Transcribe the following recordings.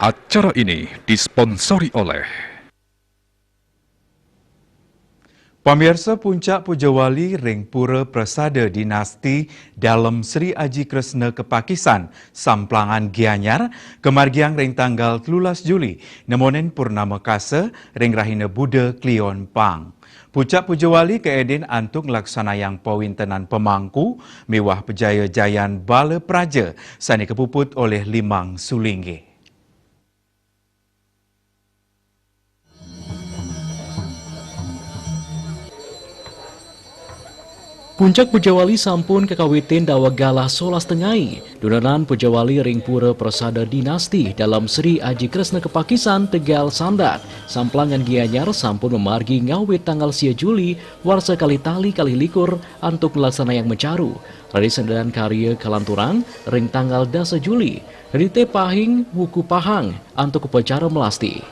Acara ini disponsori oleh Pamirsa Puncak Pujawali Ring Pura Prasada Dinasti dalam Sri Aji Kresna Kepakisan Samplangan Gianyar kemargiang ring tanggal 13 Juli nemonen purnama kasa ring rahina Buddha Klion Pang. Puncak Pujawali keedin antuk laksanayang pawintenan pemangku mewah pejaya-jayan Bala Praja sani kepuput oleh Limang Sulinggi. Puncak Pujawali sampun kekawitin dawa galah solas tengai. Dunanan Pujawali Ring Pura Prasada Dinasti dalam Sri Aji Kresna Kepakisan Tegal Sandak. Samplangan Gianyar sampun memargi ngawit tanggal sia Juli warsa kali tali kali likur antuk melaksana yang mencaru. Radi sendan karya Kalanturang ring tanggal dasa Juli. Rite Pahing Wuku Pahang antuk upacara melasti.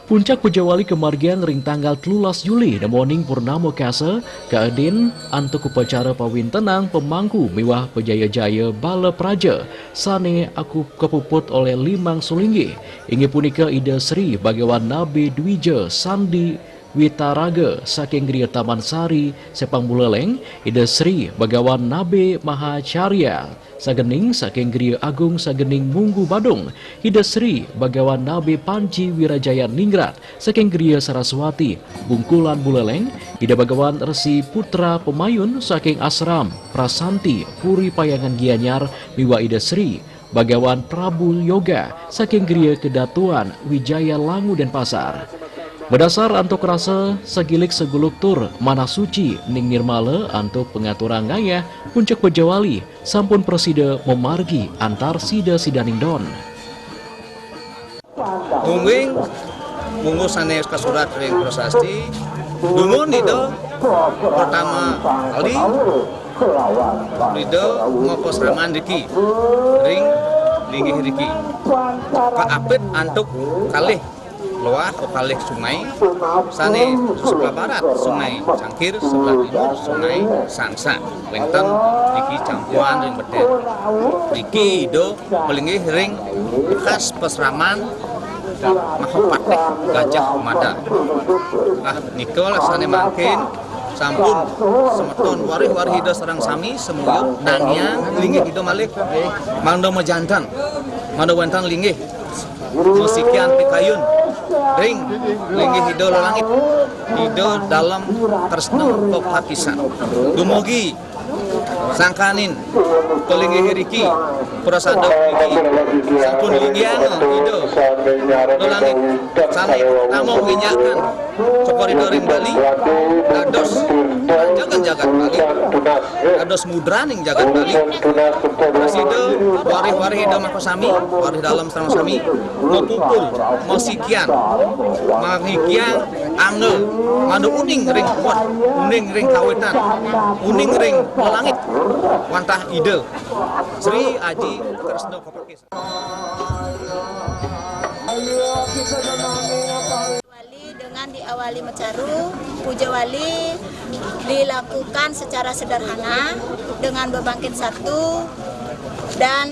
Puncak Pujawali kemargian ring tanggal 13 Juli nemoning purnama kasa keadin antuk upacara pawintenang pemangku mewah pejaya-jaya Bala Praja sane aku kepuput oleh Limang Sulinggi. Ingi punika Ida Sri Bagawan Nabi Dwija Sandi Witaraga saking Griya Taman Sari Sepang Buleleng, Ida Sri Bagawan Nabi Mahacarya sagening saking Griya Agung sagening Munggu Badung, Ida Sri Bagawan Nabi Panji Wirajaya Ningrat saking Griya Saraswati Bungkulan Buleleng, Ida Bagawan Resi Putra Pemayun saking Asram Prasanti Puri Payangan Gianyar miwa Ida Sri Bagawan Prabu Yoga saking Griya Kedatuan Wijaya Langu dan Pasar. Berdasar antuk rasa segilik seguluk tur mana suci ning nirmala antuk pengaturan gaya Puncak Pujawali sampun presida memargi antar sida-sidaning don. Munging munggu sanes kasurat ring prasasti dungun itu pertama kali itu ngopos raman diki ring linggih diki kaapit antuk kalih luar ke kalih sungai sane sebelah barat sungai Cangkir, sebelah timur sungai Sansa wenten diki campuan ring beden diki do melinggih ring khas pesraman Mahapatih Gajah Mada. Nikol sane makin sampun semeton warih-warih hido sareng sami semuyuk nangyang linggih hido malik mando mejantan mando wenten linggih musikian pikayun ring linggih hido langit hido dalam tresna kepakisan dumugi sangkanin kelinggih riki prasada iki sampun linggian hido langit sami namung winyakan cokoridor ring Bali dados jangan jagat Bali dados mudra ning jagat Bali prasido warih-warih hido makosami warih dalam sareng sami ngopupul mosikian mangikian angel mandu uning ring kuat uning ring kawitan uning ring langit wantah ide Sri Aji Kresna Kepakisan. Dengan diawali mencaru, Pujawali dilakukan secara sederhana dengan bebangkit satu dan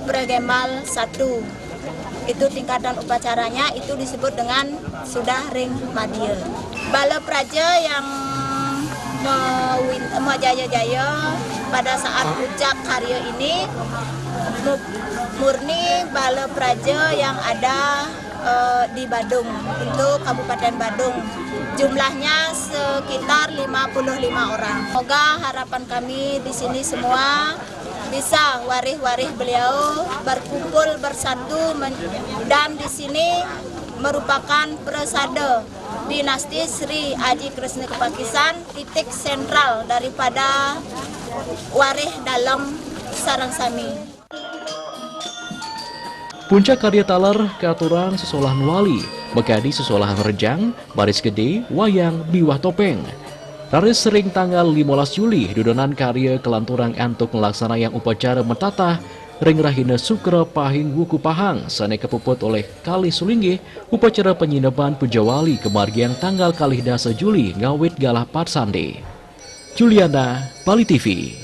pregemal satu. Itu tingkatan upacaranya itu disebut dengan sudah ring madya. Bala Praja yang mau jaya-jaya pada saat puncak karya ini murni Bala Praja yang ada di Badung untuk Kabupaten Badung. Jumlahnya sekitar 55 orang. Semoga harapan kami di sini semua bisa warih-warih beliau berkumpul bersatu dan di sini merupakan prasada dinasti Sri Aji Kresna Kepakisan, titik sentral daripada warih dalam sarang sami. Puncak karya talar keaturan sesolahan wali, megadi sesolahan rejang, baris gede, wayang, biwah topeng. Raris sering tanggal 15 Juli, dudonan karya kelanturang antuk melaksana yang upacara mentatah, ring rahina Sukra Pahing Wuku Pahang, sane kepuput oleh Kali Sulinggi, upacara penyinaban Pujawali kemargian tanggal kali dasa Juli, ngawit galah Patsande. Juliana, Bali TV.